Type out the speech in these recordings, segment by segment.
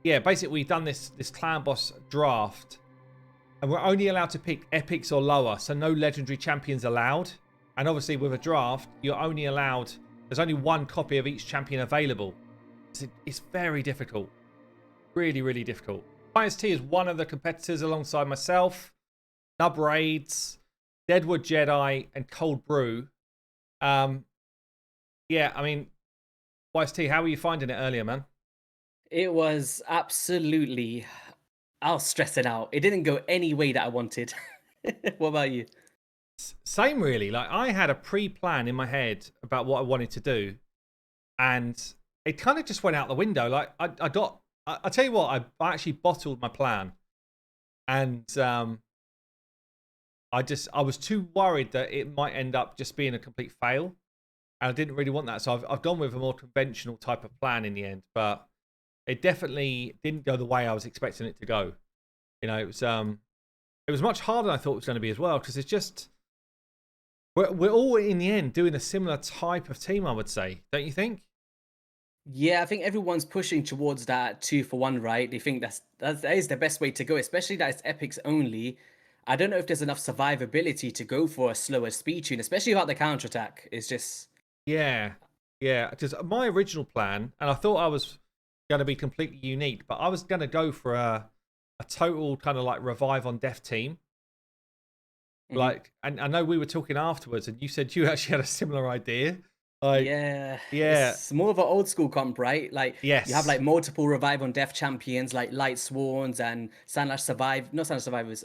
yeah, basically we've done this clan boss draft, and we're only allowed to pick epics or lower, so no legendary champions allowed. And obviously with a draft, you're only allowed, there's only one copy of each champion available. It's very difficult. Really, really difficult. YST is one of the competitors alongside myself, Nub Raids, Deadwood Jedi, and Cold Brew. Yeah, I mean, YST, how were you finding it earlier, man? It was absolutely, I was stressing out. It didn't go any way that I wanted. What about you? Same, really. Like, I had a pre-plan in my head about what I wanted to do, and it kind of just went out the window. Like, I tell you what, I actually bottled my plan, and I was too worried that it might end up just being a complete fail, and I didn't really want that. So I've gone with a more conventional type of plan in the end, but it definitely didn't go the way I was expecting it to go. You know, it was much harder than I thought it was going to be as well, because it's just we're all in the end doing a similar type of team, I would say, don't you think? Yeah, I think everyone's pushing towards that 2-for-1, right? They think that is the best way to go, especially that it's epics only. I don't know if there's enough survivability to go for a slower speed tune, especially without the counterattack. It's just Yeah, yeah. Because my original plan, and I thought I was going to be completely unique, but I was going to go for a total kind of like revive on death team. mhm. Like, and I know we were talking afterwards, and you said you actually had a similar idea. Like, Yeah, yeah, it's more of an old school comp, right? Like you have yes, like multiple revive on death champions like Light Swans and Sandlash Survive, not Sandlash Survivors,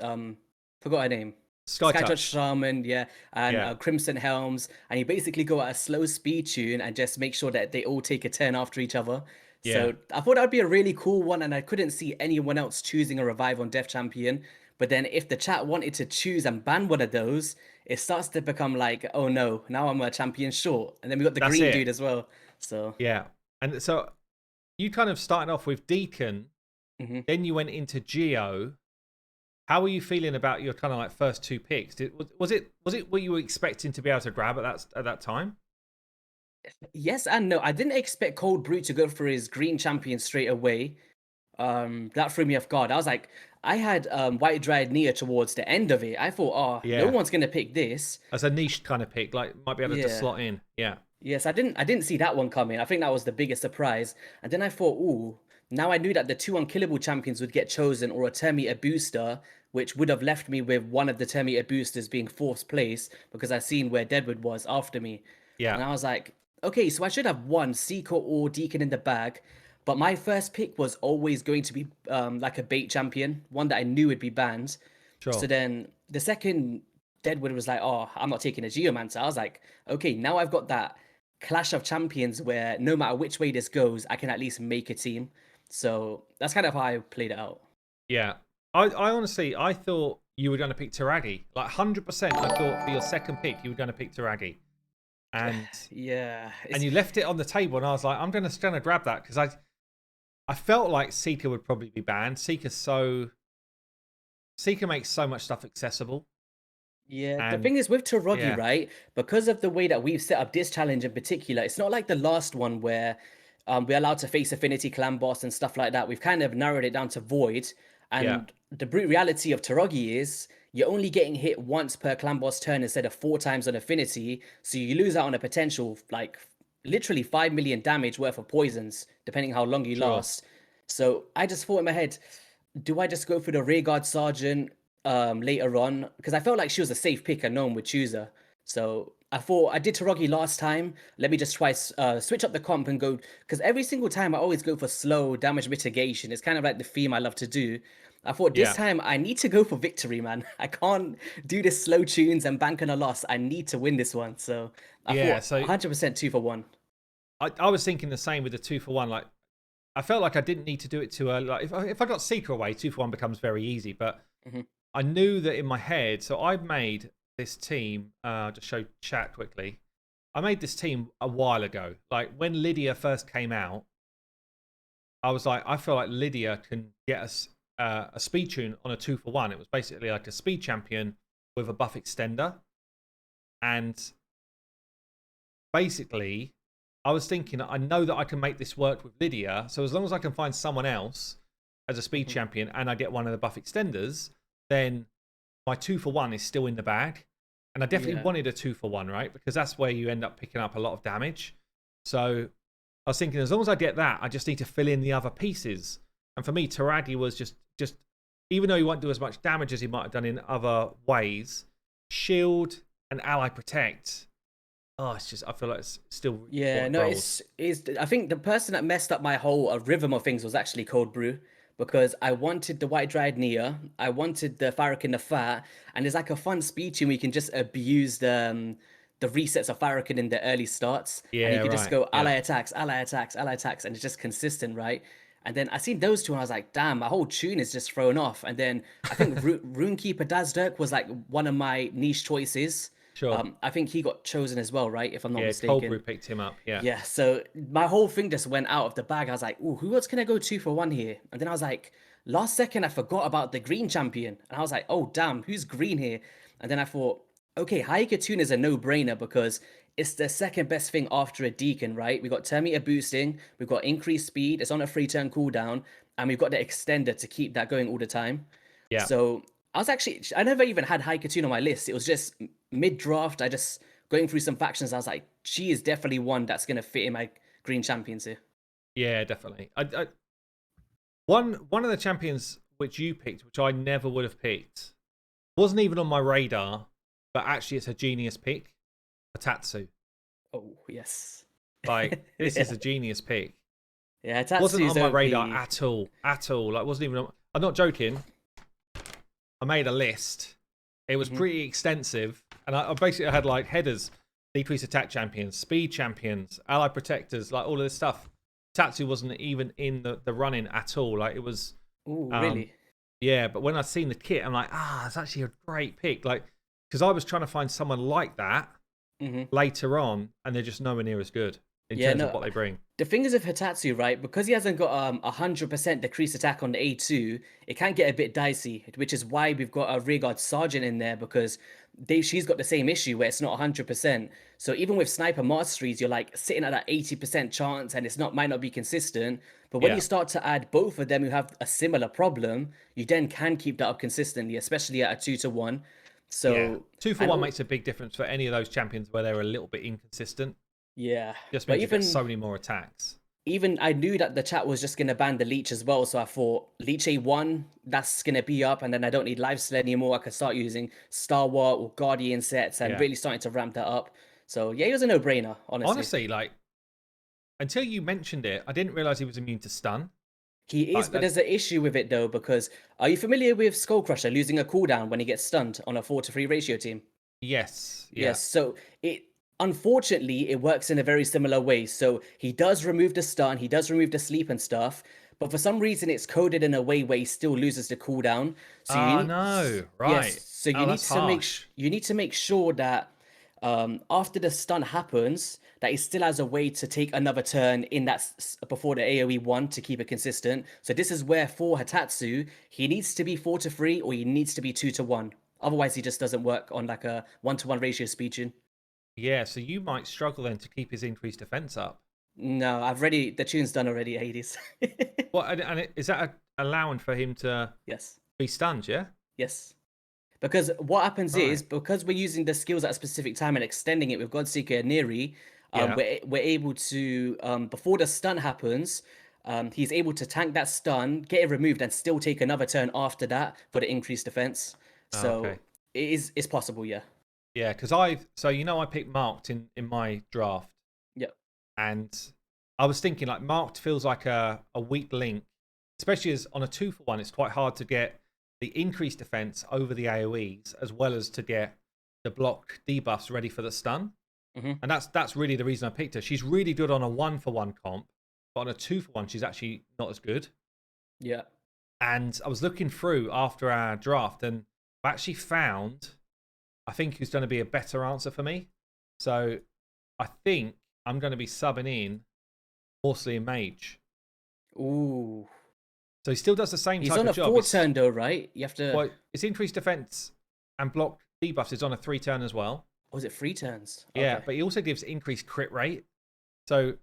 forgot her name. Sky Skytouch Touch. Shaman, yeah, and Yeah, Crimson Helms, and you basically go at a slow speed tune and just make sure that they all take a turn after each other. yeah, So I thought that would be a really cool one, and I couldn't see anyone else choosing a revive on death champion. But then if the chat wanted to choose and ban one of those, it starts to become like, oh no, now I'm a champion short. And then we got the that's green it. dude as well. So Yeah, and so you kind of started off with Deacon, mhm. then you went into Geo. How were you feeling about your kind of like first two picks? Was it what you were expecting to be able to grab at that time? Yes and no. I didn't expect Cold Brew to go for his green champion straight away. That threw me off guard. I was like, I had White Dried Nia towards the end of it. I thought, oh, no Yeah, one's gonna pick this. as a niche kind of pick, like might be able to Yeah. slot in. Yeah, Yes, I didn't see that one coming. I think that was the biggest surprise. And then I thought, ooh, now I knew that the two unkillable champions would get chosen or a Terminator booster, which would have left me with one of the Terminator boosters being fourth place because I seen where Deadwood was after me. yeah, And I was like, okay, so I should have one Seeker or Deacon in the bag. But my first pick was always going to be like a bait champion, one that I knew would be banned. So sure. then the second Deadwood was like, oh, I'm not taking a Geomancer. I was like, okay, now I've got that clash of champions where no matter which way this goes, I can at least make a team. So that's kind of how I played it out. Yeah, I honestly I thought you were going to pick Taragi. Like 100%, I thought for your second pick you were going to pick Taragi, and Yeah, you left it on the table, and I was like, I'm gonna grab that because I felt like Seeker would probably be banned. Seeker makes so much stuff accessible, yeah. The and thing is with Tarogi, yeah, right? Because of the way that we've set up this challenge in particular, it's not like the last one where we're allowed to face Affinity Clan Boss and stuff like that. We've kind of narrowed it down to Void. yeah, And the brute reality of Tarogi is you're only getting hit once per Clan Boss turn instead of 4 times on Affinity. So you lose out on a potential, like, literally 5 million damage worth of poisons, depending how long you sure, last. So I just thought in my head, do I just go for the Rear Guard Sergeant later on? Because I felt like she was a safe pick and no one would choose her. So I thought I did Tarogi last time. Let me just try switch up the comp and go. Because every single time I always go for slow damage mitigation. It's kind of like the theme I love to do. I thought this yeah, time I need to go for victory, man. I can't do this slow tunes and bank on a loss. I need to win this one. So I yeah. thought So 100% 2-for-1. I was thinking the same with the 2-for-1. Like I felt like I didn't need to do it too early. Like if I got Seeker away, 2-for-1 becomes very easy. But Hmm. I knew that in my head. So I made this team. Just show chat quickly. I made this team a while ago. Like when Lydia first came out, I was like, I feel like Lydia can get us a speed tune on a 2-for-1. It was basically like a speed champion with a buff extender, and basically, I was thinking, I know that I can make this work with Lydia. So as long as I can find someone else as a speed champion and I get one of the buff extenders, then my 2-for-1 is still in the bag. And I definitely wanted a 2-for-1, right? Because that's where you end up picking up a lot of damage. So I was thinking, as long as I get that, I just need to fill in the other pieces. And for me, Taragi was just even though he won't do as much damage as he might have done in other ways, shield and ally protect. Oh, it's just, I feel like it's still. Yeah, no, it's. I think the person that messed up my whole rhythm of things was actually Cold Brew, because I wanted the White Dried Nia, I wanted the Farrakhan the Fat, and there's like a fun speed tune where you can just abuse the resets of Farrakhan in the early starts, and you can just go ally attacks, ally attacks, ally attacks, and it's just consistent, right? And then I seen those two, and I was like, damn, my whole tune is just thrown off. And then I think Runekeeper Dazdirk was like one of my niche choices. Sure. I think he got chosen as well, right? If I'm not mistaken. Cold Brew picked him up. Yeah. Yeah. So my whole thing just went out of the bag. I was like, ooh, who else can I go 2-for-1 here? And then I was like, last second, I forgot about the green champion. And I was like, oh, damn, who's green here? And then I thought, okay, Haikatune is a no-brainer because it's the second best thing after a Deacon, right? We got turn meter boosting, we've got increased speed, it's on a 3-turn cooldown, and we've got the extender to keep that going all the time. Yeah. So I never even had Haikatune on my list. It was just mid-draft, I just going through some factions, I was like, she is definitely one that's going to fit in my green champions here. Yeah, definitely. One of the champions which you picked, which I never would have picked, wasn't even on my radar, but actually it's a genius pick. Tatsu. Oh, yes. Like, this is a genius pick. Yeah, Tatsu wasn't on my radar at all. Like, wasn't even. I'm not joking. I made a list. It was pretty extensive, and I basically had like headers, decrease attack champions, speed champions, ally protectors, like all of this stuff. Tatsu wasn't even in the running at all. Like, it was. Oh, really? Yeah, but when I seen the kit, I'm like, it's actually a great pick. Like, because I was trying to find someone like that later on, and they're just nowhere near as good in terms of what they bring. The thing is with Hitatsu, right, because he hasn't got 100% decreased attack on the A2, it can get a bit dicey, which is why we've got a Rearguard Sergeant in there, because she's got the same issue where it's not 100%. So even with Sniper Masteries, you're like sitting at that 80% chance, and might not be consistent. But when you start to add both of them who have a similar problem, you then can keep that up consistently, especially at a 2-to-1. So 2-for-1 makes a big difference for any of those champions where they're a little bit inconsistent. Yeah. Just means you get so many more attacks. Even I knew that the chat was just going to ban the Leech as well. So I thought Leech A1, that's going to be up. And then I don't need Lifesteal anymore. I can start using Star Wars or Guardian sets and really starting to ramp that up. So yeah, it was a no-brainer, honestly. Honestly, like, until you mentioned it, I didn't realize he was immune to stun. He is, but there's an issue with it though, because are you familiar with Skull Crusher losing a cooldown when he gets stunned on a 4-to-3 ratio team? Yes. Yes. So unfortunately, it works in a very similar way. So he does remove the stun, he does remove the sleep and stuff, but for some reason it's coded in a way where he still loses the cooldown. So right. Yes, so you need to make sure that after the stun happens, that he still has a way to take another turn in that before the AoE 1 to keep it consistent. So this is where for Hitatsu, he needs to be 4-to-3 or he needs to be 2-to-1. Otherwise, he just doesn't work on like a 1-to-1 ratio speed tune. Yeah, so you might struggle then to keep his increased defense up. No, the tune's done already, Hades. Is that allowing for him to be stunned, yeah? Yes. Because what happens is, because we're using the skills at a specific time and extending it with Godseeker and Neri, we're able to, before the stun happens, he's able to tank that stun, get it removed, and still take another turn after that for the increased defense. So it's possible, yeah. Yeah, because I picked Marked in my draft. Yep. And I was thinking, like, Marked feels like a weak link, especially as on a 2-for-1, it's quite hard to get the increased defense over the AoEs, as well as to get the block debuffs ready for the stun. And that's really the reason I picked her. She's really good on a 1-for-1 comp, but on a 2-for-1, she's actually not as good. Yeah. And I was looking through after our draft, and I actually found, I think, who's going to be a better answer for me. So I think I'm going to be subbing in Horsley and Mage. Ooh. So he still does the same type of job. He's on a 4-turn though, right? You have to. Well, it's increased defense and block debuffs is on a 3-turn as well. Oh, is it 3 turns? Yeah, okay. but he also gives increased crit rate. So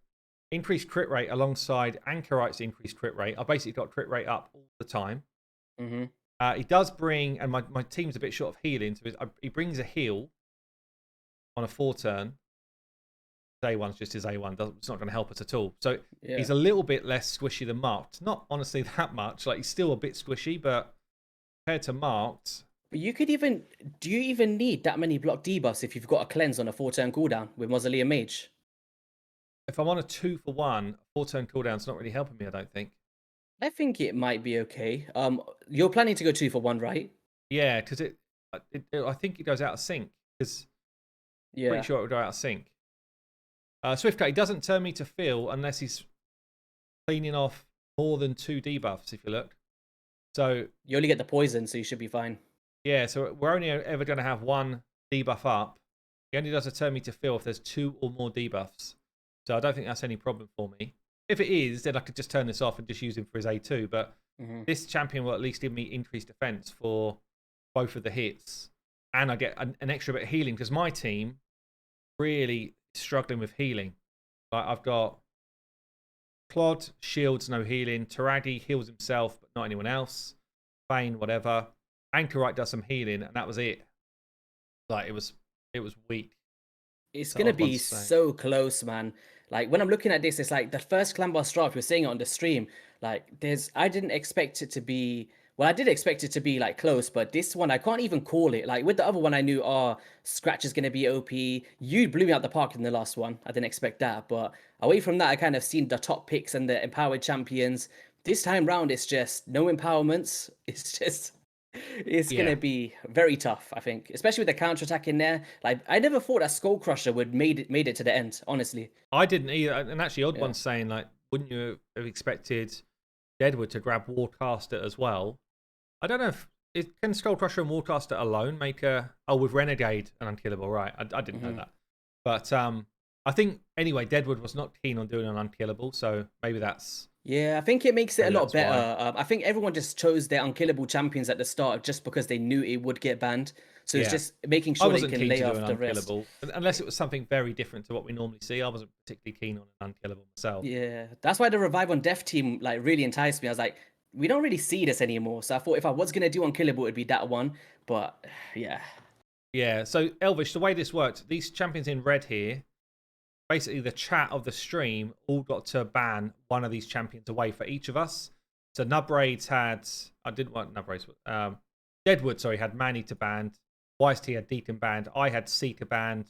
increased crit rate alongside Anchorite's increased crit rate. I basically got crit rate up all the time. Mm-hmm. He does bring, and my team's a bit short of healing, so he brings a heal on a 4-turn. A1's just his A1. It's not going to help us at all. So he's a little bit less squishy than Marked. Not honestly that much. Like, he's still a bit squishy, but compared to Marked. But do you even need that many block debuffs if you've got a cleanse on a 4-turn cooldown with Mausoleum Mage? If I'm on a 2-for-1, 4-turn cooldown's not really helping me, I don't think. I think it might be okay. You're planning to go 2-for-1, right? Yeah, because I think it goes out of sync. Because pretty sure it would go out of sync. Swiftcut, he doesn't turn me to Phil unless he's cleaning off more than 2 debuffs, if you look. So you only get the poison, so you should be fine. Yeah, so we're only ever going to have 1 debuff up. He only does a turn me to Phil if there's 2 or more debuffs. So I don't think that's any problem for me. If it is, then I could just turn this off and just use him for his A2. But this champion will at least give me increased defense for both of the hits. And I get an extra bit of healing because my team really is struggling with healing. Like, I've got Clod, shields, no healing. Taragi heals himself, but not anyone else. Fane, whatever. Anchorite does some healing, and that was it. Like, it was weak. It's gonna be so close, man. Like, when I'm looking at this, it's like the first Clan Boss Draft, we're saying it on the stream. Like, I didn't expect it to be. Well, I did expect it to be like close, but this one I can't even call it. Like with the other one, I knew, Scratch is gonna be OP. You blew me out the park in the last one. I didn't expect that, but away from that, I kind of seen the top picks and the empowered champions. This time round, it's just no empowerments. It's gonna be very tough, I think, especially with the counter attack in there. Like, I never thought that Skull Crusher would made it to the end. Honestly, I didn't either. And actually, Odd One's saying, like, wouldn't you have expected Deadwood to grab Wardcaster as well? I don't know if can Skull Crusher and Wardcaster alone make with Renegade an unkillable, right? I didn't know that, but I think anyway Deadwood was not keen on doing an unkillable, so maybe that's. Yeah, I think it makes it a lot better. I think everyone just chose their unkillable champions at the start just because they knew it would get banned. So it's just making sure they can lay off the rest. Unless it was something very different to what we normally see. I wasn't particularly keen on an unkillable myself. Yeah, that's why the Revive on Death team like really enticed me. I was like, we don't really see this anymore. So I thought if I was going to do unkillable, it'd be that one. But yeah. Yeah, so Elvish, the way this worked, these champions in red here, basically the chat of the stream all got to ban one of these champions away for each of us. So Nubraids had, I didn't want Nubraids, Deadwood, sorry, had Maneater banned. YST had Deacon banned. I had Seeker banned.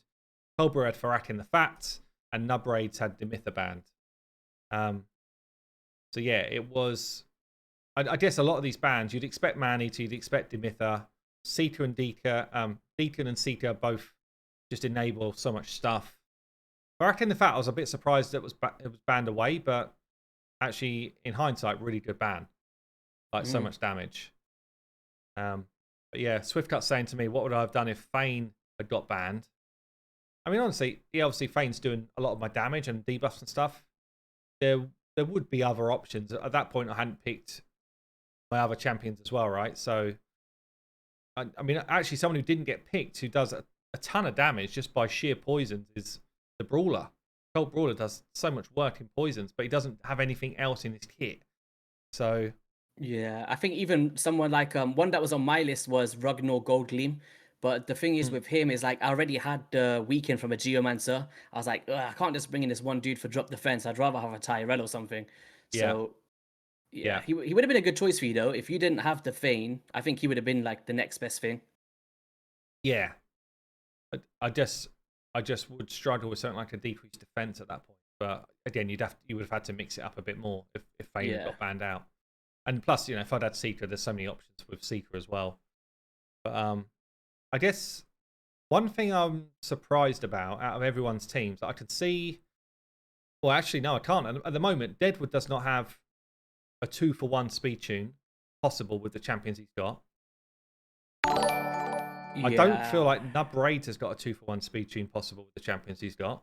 Cobra had Farak the Fat. And Nubraids had Demitha banned. So yeah, it was, I guess a lot of these bans, you'd expect Maneater, you'd expect Demitha. Seeker and Deacon and Seeker both just enable so much stuff. Farak the Fat, I was a bit surprised that it was banned away, but actually, in hindsight, really good ban. Like, so much damage. But yeah, Swiftcut saying to me, what would I have done if Fane had got banned? I mean, honestly, obviously Fane's doing a lot of my damage and debuffs and stuff. There would be other options. At that point, I hadn't picked my other champions as well, right? So, I mean, actually, someone who didn't get picked, who does a ton of damage just by sheer poisons, is the Brawler. Colt Brawler does so much work in poisons, but he doesn't have anything else in his kit. So yeah, I think even someone like one that was on my list was Ragnar Goldgleam. But the thing is with him is like I already had the weekend from a Geomancer. I was like, I can't just bring in this one dude for drop defense. I'd rather have a Tyrell or something. So yeah. He would have been a good choice for you though. If you didn't have the Fane, I think he would have been like the next best thing. Yeah. I just would struggle with something like a decreased defense at that point. But again, you would have had to mix it up a bit more if Fane got banned out. And plus, if I'd had Seeker, there's so many options with Seeker as well. But I guess one thing I'm surprised about out of everyone's teams, I could see. Well, actually, no, I can't. At the moment, Deadwood does not have a 2-for-1 speed tune possible with the champions he's got. I don't feel like Nubraids has got a 2-for-1 speed tune possible with the champions he's got.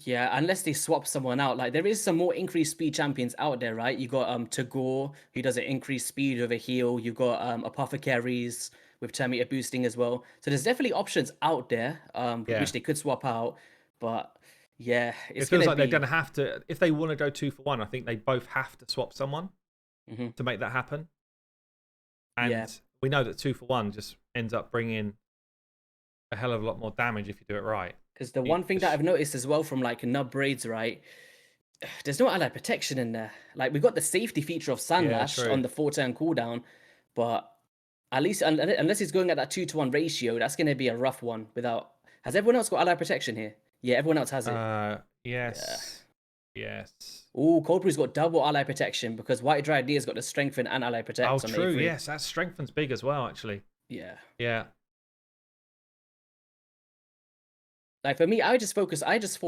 Yeah, unless they swap someone out. Like, there is some more increased speed champions out there, right? You got Tagore, who does an increased speed with a heal. You got Apothecaries with turn meter boosting as well. So there's definitely options out there, which they could swap out. But Yeah, It it's feels gonna like they're be. going to have to, if they want to go 2-for-1, I think they both have to swap someone Mhm. to make that happen. Yeah, And we know that 2-for-1 just ends up bringing a hell of a lot more damage if you do it right. because the You one thing that just, I've noticed as well from like nub braids, right? There's no ally protection in there. Like we got the safety feature of yeah, Sandlash true. on the 4-turn cooldown, but at least unless he's going at that 2-to-1 ratio, that's gonna be a rough one. Without, has everyone else got ally protection here? Yeah, everyone else has it. Yeah. Yes. Yes. Oh, Cold Brew's got double ally protection because White Dry Deer's got the strengthen and ally Oh, protect on true. A3. Yes, that strengthens big as well, actually. Yeah. Yeah. Like for me, I just thought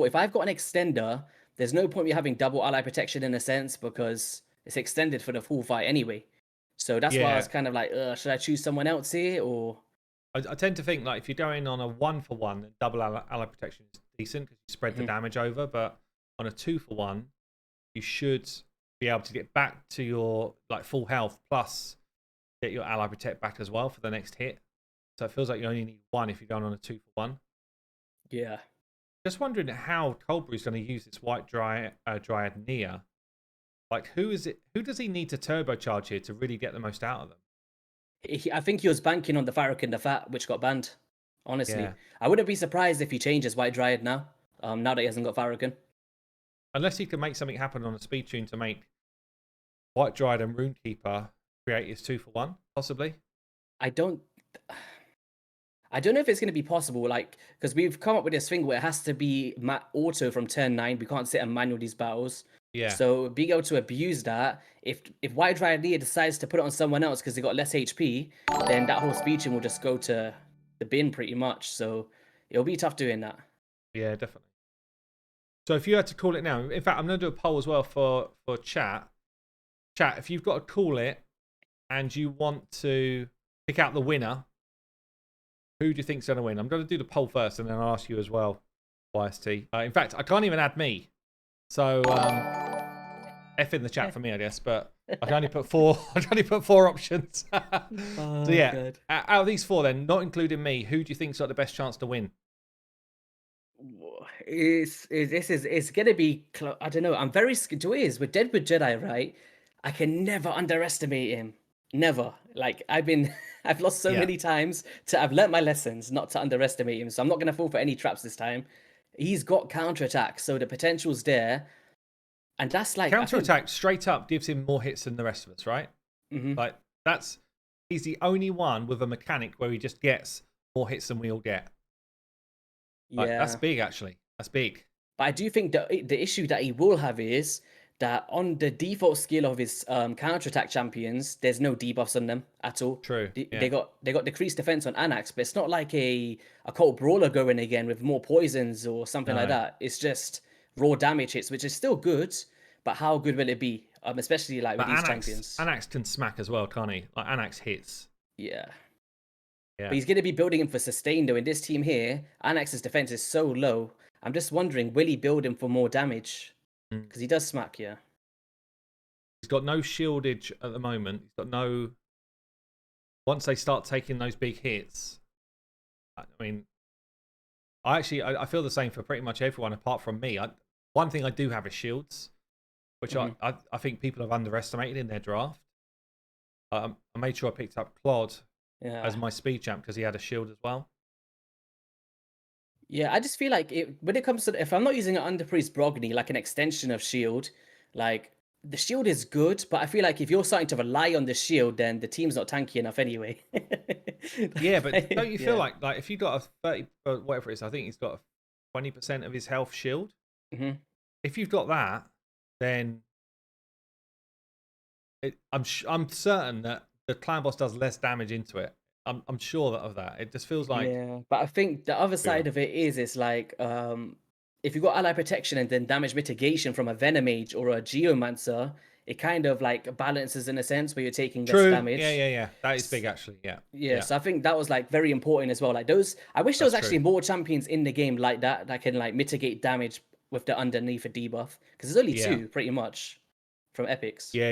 if I've got an extender, there's no point me having double ally protection in a sense because it's extended for the full fight anyway. So that's why I was Yeah. kind of like, should I choose someone else here or? I tend to think like if you're going on a 1-for-1, then double ally protection is decent because you spread the Mhm. damage over. But on a 2-for-1, you should be able to get back to your like full health plus get your ally protect back as well for the next hit. So it feels like you only need one if you're going on a 2-for-1. Yeah. Just wondering how Cold Brew's going to use this white dryad Nia. Like who is it? Who does he need to turbocharge here to really get the most out of them? I think he was banking on the Farrakhan the Fat, which got banned. Yeah. Honestly, I wouldn't be surprised if he changes White Dryad now. Now that he hasn't got Farrakhan. Unless he can make something happen on a speed tune to make White Dryad and Runekeeper create his 2-for-1, possibly. I don't. I don't know if it's going to be possible, like, because we've come up with this thing where it has to be auto from turn 9. We can't sit and manual these battles. Yeah. So being able to abuse that, if White Dryad decides to put it on someone else because they got less HP, then that whole speeching will just go to the bin pretty much. So it'll be tough doing that. Yeah, definitely. So if you had to call it now, in fact, I'm going to do a poll as well for chat. Chat, if you've got to call it and you want to pick out the winner, who do you think's going to win? I'm going to do the poll first and then I'll ask you as well, YST. In fact, I can't even add me. So F in the chat for me, I guess, but I can only put four. I can only put 4 options. Oh, So yeah, God. out of these 4, then, not including me, who do you think's got the best chance to win? It's gonna be I don't know. I'm very scared. To is with Deadwood Jedi, right? I can never underestimate him. Never. Like I've been, I've lost so Yeah. many times. I've learnt my lessons not to underestimate him. So I'm not gonna fall for any traps this time. He's got counterattack, so the potential's there, and that's like I Counter think. attack straight up gives him more hits than the rest of us, right? Mhm. Like he's the only one with a mechanic where he just gets more hits than we all get. Like that's Yeah. big, actually. That's big. But I do think that the issue that he will have is that on the default skill of his counterattack champions, there's no debuffs on them at all. True. They, Yeah. they got they got decreased defense on Anax, but it's not like a cult brawler going again with more poisons or something like No. that. It's just raw damage hits, which is still good, but how good will it be? Especially like with But these champions. Anax can smack as well, can't he? Like Anax hits. Yeah. Yeah. But he's going to be building him for sustain, though. In this team here, Anax's defense is so low. I'm just wondering, will he build him for more damage? Mm. Because he does smack, yeah. He's got no shieldage at the moment. He's got no. Once they start taking those big hits, I mean, I feel the same for pretty much everyone apart from me. One thing I do have is shields, which I think people have underestimated in their draft. I made sure I picked up Claude Yeah. as my speed champ because he had a shield as well. Yeah, I just feel like when it comes to if I'm not using an Underpriest Brogni, like an extension of shield, like the shield is good, but I feel like if you're starting to rely on the shield, then the team's not tanky enough anyway. Yeah, but don't you feel Yeah. like if you got a 30 whatever it is, I think he's got 20% of his health shield. Hmm. If you've got that, then I'm certain that the clan boss does less damage into it. I'm sure of that. It just feels like Yeah, but I think the other side of it is it's like if you got ally protection and then damage mitigation from a Venomage or a Geomancer, it kind of like balances in a sense where you're taking less true. damage. Yeah. That is big actually. Yeah. Yeah, so I think that was like very important as well. Like those, I wish there was That's actually true. more champions in the game like that can like mitigate damage with the underneath a debuff because there's only Yeah. 2 pretty much from epics. Yeah.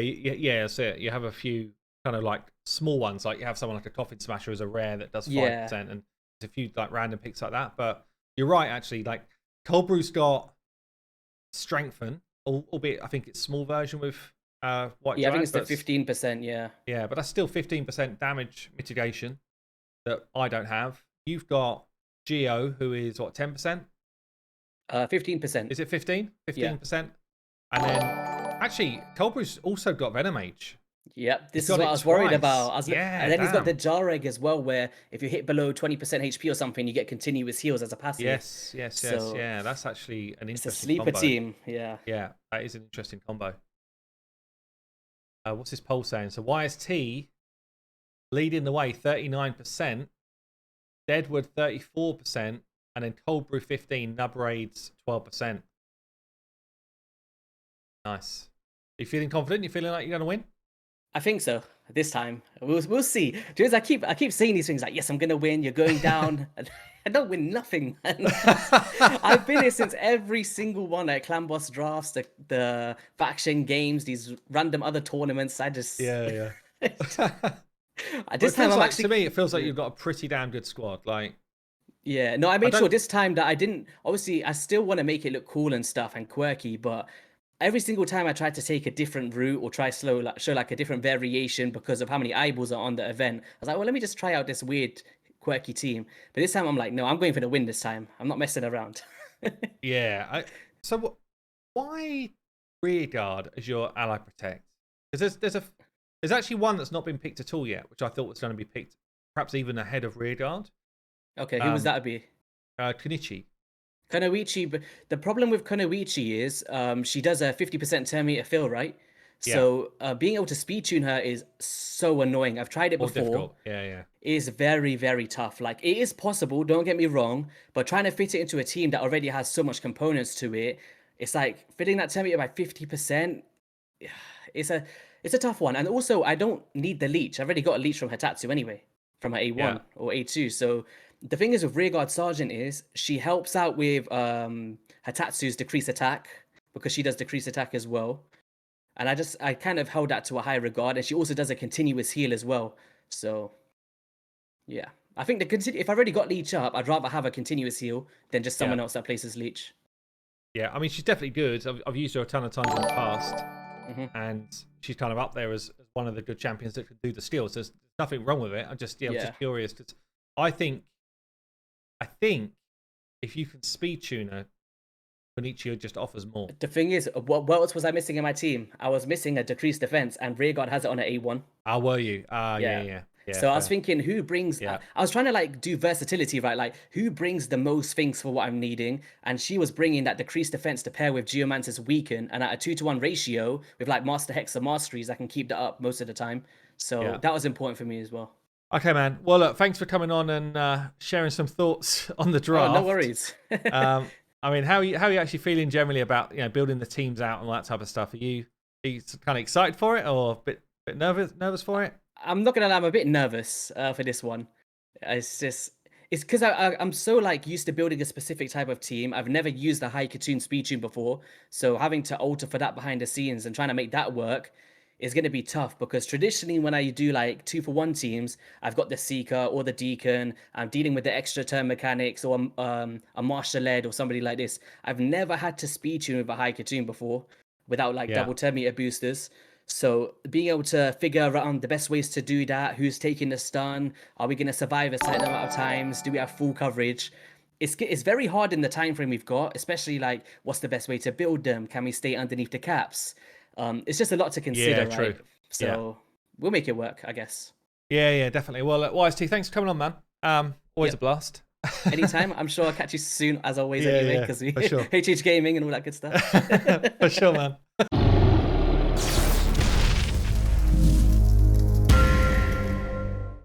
That's it. You have a few kind of like small ones, like you have someone like a Coffin Smasher as a rare that does 5%, Yeah. and there's a few like random picks like that. But you're right, actually. Like Cold Brew's got strengthen, albeit I think it's small version with white Yeah, I drag, think it's the 15%. Yeah. Yeah, but that's still 15% damage mitigation that I don't have. You've got Geo, who is what, 10%? 15%. Is it 15? Yeah. 15%. And then actually Colbrew's also got Venom H. Yep, this He's is got what it I was worried twice. about. Yeah, and then he's got the damn. jar egg as well, where if you hit below 20% HP or something, you get continuous heals as a passive. Yes. So Yeah, that's actually an it's interesting a sleeper combo. team. Yeah. Yeah, that is an interesting combo. What's this poll saying? So YST leading the way, 39%. Deadwood 34%, and then Cold Brew 15, Nub Raids 12%. Nice. Are you feeling confident? You feeling like you're gonna win? I think so. This time, we'll see. Because I keep saying these things like, yes, I'm gonna win. You're going down. I don't win nothing, man. I've been here since every single one, like Clan Boss Drafts, the faction games, these random other tournaments. I just Yeah. This time I'm actually, to me, it feels like you've got a pretty damn good squad. Like, yeah, no, I made sure this time that I didn't. Obviously, I still want to make it look cool and stuff and quirky, but every single time I tried to take a different route or try show like a different variation because of how many eyeballs are on the event. I was like, well, let me just try out this weird, quirky team. But this time I'm like, no, I'm going for the win this time. I'm not messing around. yeah. So why Rearguard as your ally protect? Because there's actually one that's not been picked at all yet, which I thought was going to be picked, perhaps even ahead of Rearguard. Okay, who was that be? Kenichi. Kunoichi, but the problem with Kunoichi is she does a 50% turn meter fill, right? So being able to speed tune her is so annoying. I've tried it before. Difficult. Yeah. It is very, very tough. Like, it is possible, don't get me wrong, but trying to fit it into a team that already has so much components to it, it's like fitting that turn meter by 50%. It's a tough one. And also, I don't need the leech. I've already got a leech from Hitatsu anyway, from her A1 or A2. So the thing is with Rearguard Sergeant is she helps out with Hatatsu's decrease attack, because she does decrease attack as well. And I kind of held that to a high regard, and she also does a continuous heal as well. So yeah, I think if I already got leech up, I'd rather have a continuous heal than just someone else that places leech. Yeah, I mean, she's definitely good. I've used her a ton of times in the past, and she's kind of up there as one of the good champions that can do the steals. There's nothing wrong with it. I'm just curious, because I think if you can speed tune her, Benicio just offers more. The thing is, what else was I missing in my team? I was missing a decreased defense, and Rearguard has it on an A1. Ah, were you? Yeah. So fair. I was thinking, who brings? I was trying to like do versatility, right? Like, who brings the most things for what I'm needing? And she was bringing that decreased defense to pair with Geomancer's Weaken, and at a 2-to-1 ratio with like Master Hexa Masteries, I can keep that up most of the time. So that was important for me as well. Okay, man. Well, look, thanks for coming on and sharing some thoughts on the draft. Oh, no worries. I mean, how are you actually feeling generally about building the teams out and all that type of stuff? Are you kind of excited for it, or a bit nervous for it? I'm not gonna lie, I'm a bit nervous for this one. It's because I'm so like used to building a specific type of team. I've never used the high Katoon speed tune before, so having to alter for that behind the scenes and trying to make that work is going to be tough, because traditionally when I do like 2-for-1 teams, I've got the Seeker or the Deacon. I'm dealing with the extra turn mechanics, or a Master Lead or somebody like this. I've never had to speed tune with a high Katoon before without like double turn meter boosters. So being able to figure out the best ways to do that, who's taking the stun, are we going to survive a certain amount of times, do we have full coverage? It's very hard in the time frame we've got, especially like what's the best way to build them? Can we stay underneath the caps? It's just a lot to consider, right? True. So we'll make it work, I guess. Yeah, definitely. Well, YST, thanks for coming on, man. Always a blast. Anytime. I'm sure I'll catch you soon, as always, anyway, because we for sure. HH Gaming and all that good stuff. For sure, man.